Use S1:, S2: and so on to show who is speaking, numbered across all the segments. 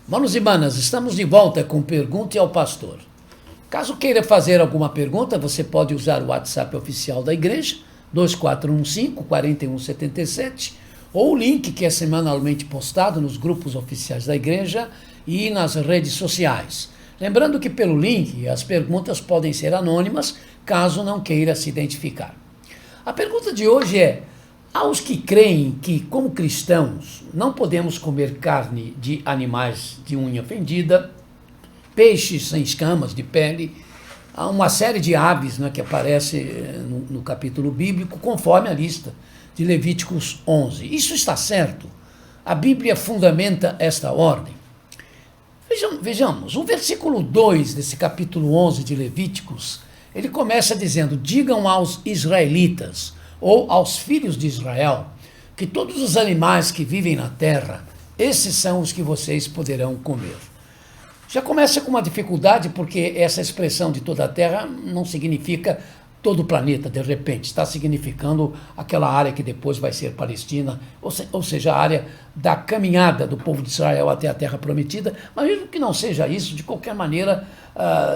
S1: Manos e manas, estamos de volta com Pergunte ao Pastor. Caso queira fazer alguma pergunta, você pode usar o WhatsApp oficial da igreja, 2415-4177, ou o link que é semanalmente postado nos grupos oficiais da igreja e nas redes sociais. Lembrando que pelo link as perguntas podem ser anônimas, caso não queira se identificar. A pergunta de hoje é: aos que creem que, como cristãos, não podemos comer carne de animais de unha fendida, peixes sem escamas de pele, há uma série de aves, né, que aparece no capítulo bíblico, conforme a lista de Levíticos 11. Isso está certo? A Bíblia fundamenta esta ordem? Vejamos, o versículo 2 desse capítulo 11 de Levíticos, ele começa dizendo: digam aos israelitas, ou aos filhos de Israel, que todos os animais que vivem na terra, esses são os que vocês poderão comer. Já começa com uma dificuldade, porque essa expressão de toda a terra não significa todo o planeta, de repente. Está significando aquela área que depois vai ser Palestina, ou seja, a área da caminhada do povo de Israel até a terra prometida. Mas mesmo que não seja isso, de qualquer maneira,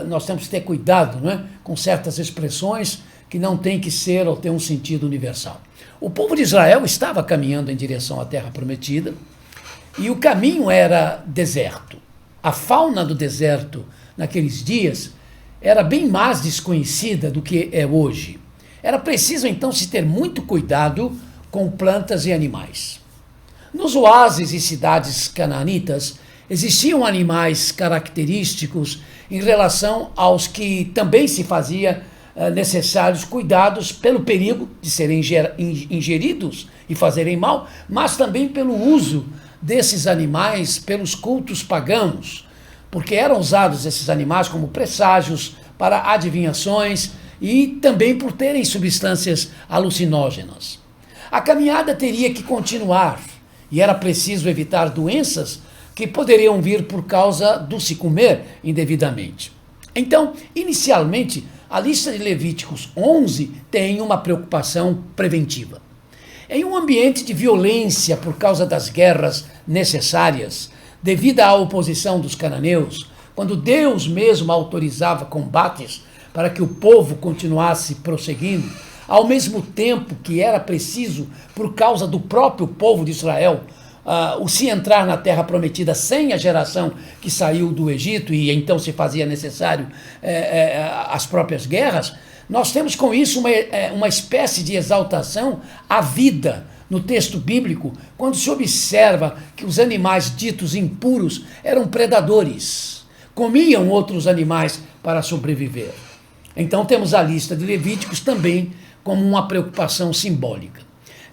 S1: nós temos que ter cuidado, não é? Com certas expressões que não tem que ser ou ter um sentido universal. O povo de Israel estava caminhando em direção à terra prometida e o caminho era deserto. A fauna do deserto naqueles dias era bem mais desconhecida do que é hoje. Era preciso então se ter muito cuidado com plantas e animais. Nos oásis e cidades canaanitas existiam animais característicos em relação aos que também se fazia necessários cuidados pelo perigo de serem ingeridos e fazerem mal, mas também pelo uso desses animais pelos cultos pagãos, porque eram usados esses animais como presságios para adivinhações e também por terem substâncias alucinógenas. A caminhada teria que continuar e era preciso evitar doenças que poderiam vir por causa do se comer indevidamente. Então, inicialmente, a lista de Levíticos 11 tem uma preocupação preventiva. Em um ambiente de violência por causa das guerras necessárias, devido à oposição dos cananeus, quando Deus mesmo autorizava combates para que o povo continuasse prosseguindo, ao mesmo tempo que era preciso, por causa do próprio povo de Israel, o se entrar na terra prometida sem a geração que saiu do Egito e então se fazia necessário as próprias guerras, nós temos com isso uma espécie de exaltação à vida no texto bíblico, quando se observa que os animais ditos impuros eram predadores, comiam outros animais para sobreviver. Então temos a lista de Levíticos também como uma preocupação simbólica.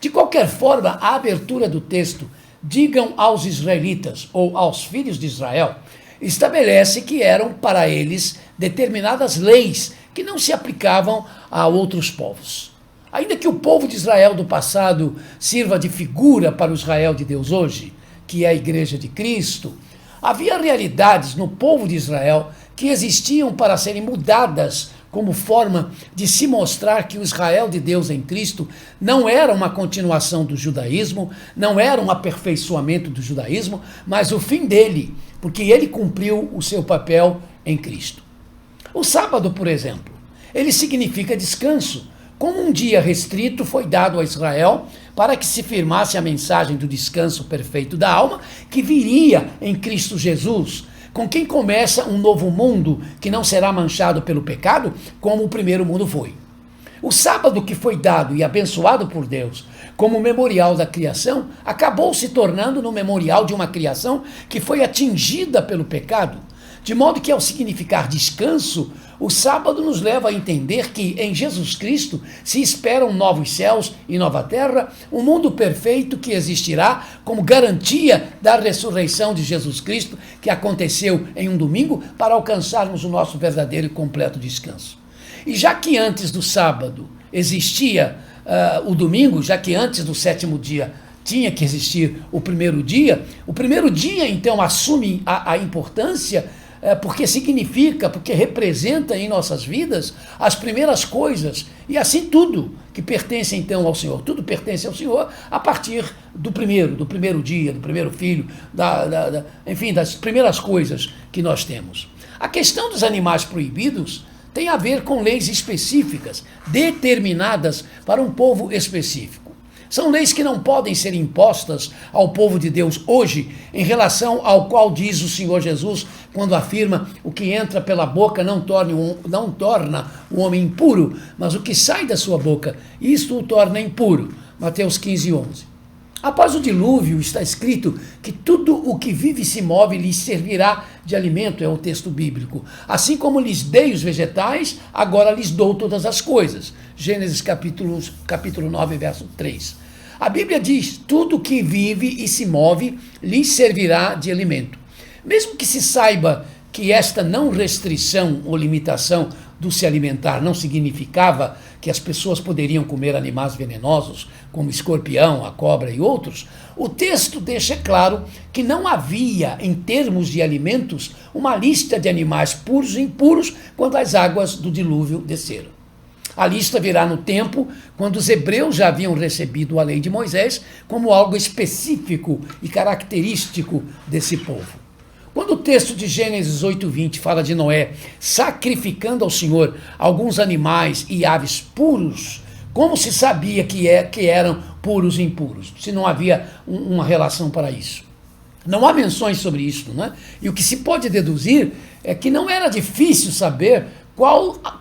S1: De qualquer forma, a abertura do texto, digam aos israelitas ou aos filhos de Israel, estabelece que eram para eles determinadas leis que não se aplicavam a outros povos. Ainda que o povo de Israel do passado sirva de figura para o Israel de Deus hoje, que é a Igreja de Cristo, havia realidades no povo de Israel que existiam para serem mudadas como forma de se mostrar que o Israel de Deus em Cristo não era uma continuação do judaísmo, não era um aperfeiçoamento do judaísmo, mas o fim dele, porque ele cumpriu o seu papel em Cristo. O sábado, por exemplo, ele significa descanso. Como um dia restrito foi dado a Israel para que se firmasse a mensagem do descanso perfeito da alma que viria em Cristo Jesus, com quem começa um novo mundo que não será manchado pelo pecado, como o primeiro mundo foi. O sábado que foi dado e abençoado por Deus como memorial da criação, acabou se tornando no memorial de uma criação que foi atingida pelo pecado, de modo que, ao significar descanso, o sábado nos leva a entender que em Jesus Cristo se esperam novos céus e nova terra, um mundo perfeito que existirá como garantia da ressurreição de Jesus Cristo, que aconteceu em um domingo, para alcançarmos o nosso verdadeiro e completo descanso. E já que antes do sábado existia o domingo, já que antes do sétimo dia tinha que existir o primeiro dia então assume a importância porque significa, porque representa em nossas vidas as primeiras coisas, e assim tudo que pertence então ao Senhor. Tudo pertence ao Senhor a partir do primeiro dia, do primeiro filho, enfim, das primeiras coisas que nós temos. A questão dos animais proibidos tem a ver com leis específicas, determinadas para um povo específico. São leis que não podem ser impostas ao povo de Deus hoje, em relação ao qual diz o Senhor Jesus, quando afirma: o que entra pela boca não torna o homem impuro, mas o que sai da sua boca, isto o torna impuro. Mateus 15:11. Após o dilúvio, está escrito que tudo o que vive e se move lhes servirá de alimento, é o texto bíblico. Assim como lhes dei os vegetais, agora lhes dou todas as coisas. Gênesis capítulo 9, verso 3. A Bíblia diz: tudo que vive e se move lhes servirá de alimento. Mesmo que se saiba que esta não restrição ou limitação do se alimentar não significava que as pessoas poderiam comer animais venenosos, como escorpião, a cobra e outros, o texto deixa claro que não havia, em termos de alimentos, uma lista de animais puros e impuros quando as águas do dilúvio desceram. A lista virá no tempo quando os hebreus já haviam recebido a lei de Moisés como algo específico e característico desse povo. Quando o texto de Gênesis 8:20 fala de Noé sacrificando ao Senhor alguns animais e aves puros, como se sabia que eram puros e impuros, se não havia uma relação para isso? Não há menções sobre isso, né? E o que se pode deduzir é que não era difícil saber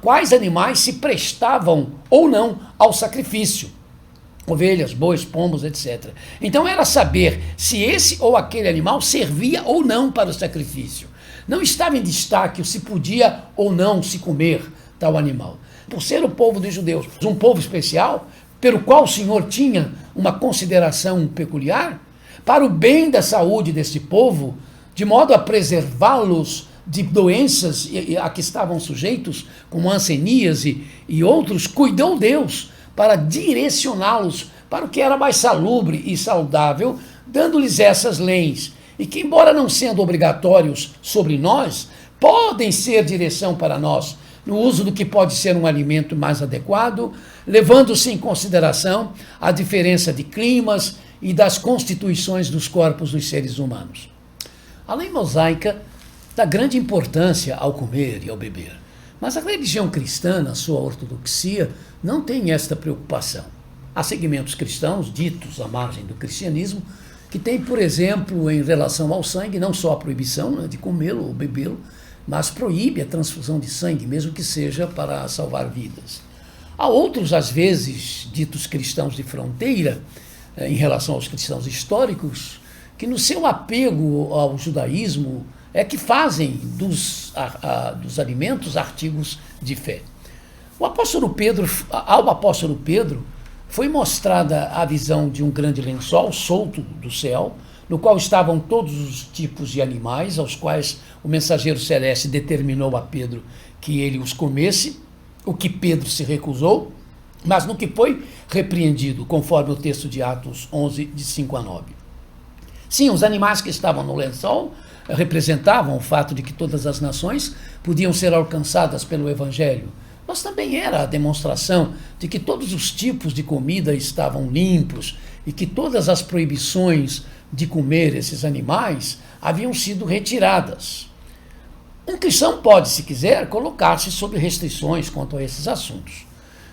S1: quais animais se prestavam ou não ao sacrifício. Ovelhas, bois, pombos, etc. Então era saber se esse ou aquele animal servia ou não para o sacrifício. Não estava em destaque se podia ou não se comer tal animal. Por ser o povo dos judeus um povo especial, pelo qual o Senhor tinha uma consideração peculiar, para o bem da saúde desse povo, de modo a preservá-los de doenças a que estavam sujeitos, como hanseníase e outros, cuidou Deus para direcioná-los para o que era mais salubre e saudável, dando-lhes essas leis, e que, embora não sendo obrigatórios sobre nós, podem ser direção para nós, no uso do que pode ser um alimento mais adequado, levando-se em consideração a diferença de climas e das constituições dos corpos dos seres humanos. A lei mosaica dá grande importância ao comer e ao beber. Mas a religião cristã, na sua ortodoxia, não tem esta preocupação. Há segmentos cristãos, ditos à margem do cristianismo, que têm, por exemplo, em relação ao sangue, não só a proibição de comê-lo ou bebê-lo, mas proíbe a transfusão de sangue, mesmo que seja para salvar vidas. Há outros, às vezes, ditos cristãos de fronteira, em relação aos cristãos históricos, que no seu apego ao judaísmo é que fazem dos alimentos artigos de fé. Ao apóstolo Pedro foi mostrada a visão de um grande lençol solto do céu, no qual estavam todos os tipos de animais, aos quais o mensageiro celeste determinou a Pedro que ele os comesse, o que Pedro se recusou, mas no que foi repreendido, conforme o texto de Atos 11, de 5 a 9. Sim, os animais que estavam no lençol representavam o fato de que todas as nações podiam ser alcançadas pelo Evangelho, mas também era a demonstração de que todos os tipos de comida estavam limpos e que todas as proibições de comer esses animais haviam sido retiradas. Um cristão pode, se quiser, colocar-se sob restrições quanto a esses assuntos,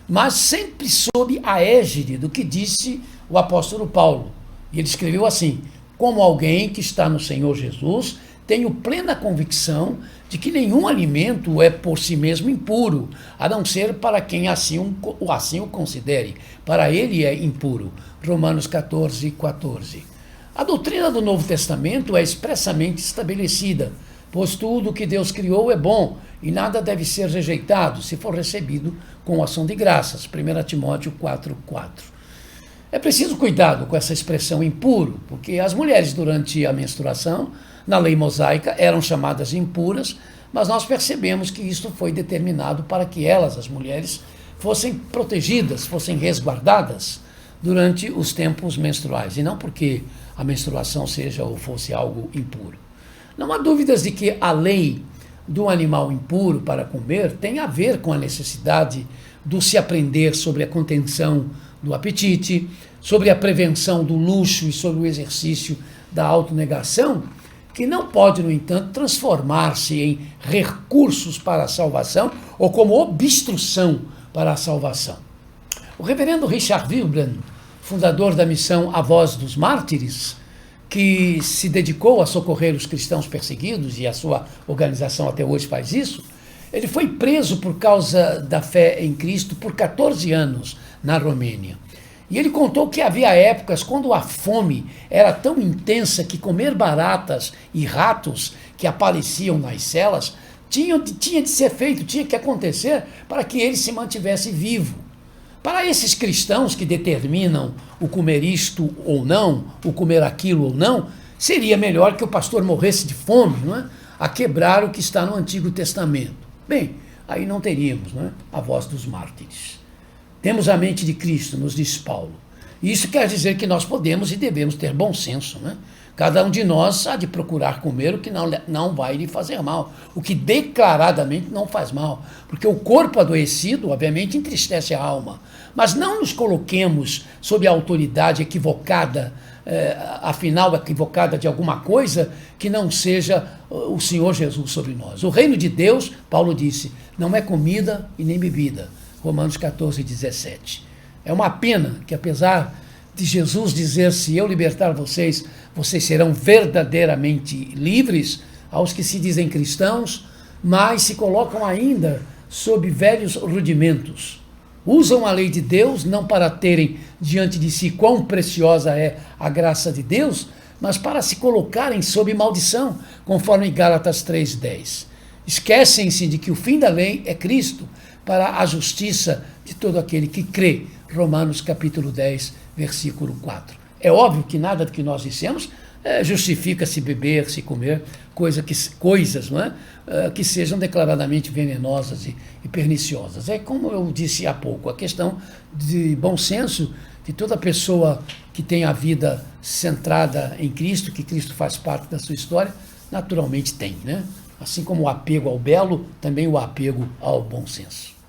S1: mas sempre sob a égide do que disse o apóstolo Paulo. E ele escreveu assim: como alguém que está no Senhor Jesus, tenho plena convicção de que nenhum alimento é por si mesmo impuro, a não ser para quem assim o considere. Para ele é impuro. Romanos 14, 14. A doutrina do Novo Testamento é expressamente estabelecida, pois tudo que Deus criou é bom e nada deve ser rejeitado se for recebido com ação de graças. 1 Timóteo 4, 4. É preciso cuidado com essa expressão impuro, porque as mulheres durante a menstruação, na lei mosaica, eram chamadas impuras, mas nós percebemos que isto foi determinado para que elas, as mulheres, fossem protegidas, fossem resguardadas durante os tempos menstruais, e não porque a menstruação seja ou fosse algo impuro. Não há dúvidas de que a lei do animal impuro para comer tem a ver com a necessidade do se aprender sobre a contenção do apetite, sobre a prevenção do luxo e sobre o exercício da autonegação, que não pode, no entanto, transformar-se em recursos para a salvação ou como obstrução para a salvação. O reverendo Richard Wilbrand, fundador da missão A Voz dos Mártires, que se dedicou a socorrer os cristãos perseguidos, e a sua organização até hoje faz isso, ele foi preso por causa da fé em Cristo por 14 anos na Romênia. E ele contou que havia épocas quando a fome era tão intensa que comer baratas e ratos que apareciam nas celas tinha de ser feito, tinha que acontecer para que ele se mantivesse vivo. Para esses cristãos que determinam o comer isto ou não, o comer aquilo ou não, seria melhor que o pastor morresse de fome, não é? A quebrar o que está no Antigo Testamento. Bem, aí não teríamos, não é? A voz dos mártires. Temos a mente de Cristo, nos diz Paulo. Isso quer dizer que nós podemos e devemos ter bom senso, né? Cada um de nós há de procurar comer o que não vai lhe fazer mal, o que declaradamente não faz mal, porque o corpo adoecido, obviamente, entristece a alma. Mas não nos coloquemos sob a autoridade equivocada, afinal equivocada de alguma coisa que não seja o Senhor Jesus sobre nós. O reino de Deus, Paulo disse, não é comida e nem bebida. Romanos 14, 17. É uma pena que, apesar de Jesus dizer, se eu libertar vocês, vocês serão verdadeiramente livres, aos que se dizem cristãos, mas se colocam ainda sob velhos rudimentos. Usam a lei de Deus não para terem diante de si quão preciosa é a graça de Deus, mas para se colocarem sob maldição, conforme Gálatas 3:10. Esquecem-se de que o fim da lei é Cristo, para a justiça de todo aquele que crê. Romanos capítulo 10, versículo 4. É óbvio que nada do que nós dissemos justifica se beber, se comer coisas não é? Que sejam declaradamente venenosas e perniciosas. É como eu disse há pouco, a questão de bom senso de toda pessoa que tem a vida centrada em Cristo, que Cristo faz parte da sua história, naturalmente tem, né? Assim como o apego ao belo, também o apego ao bom senso.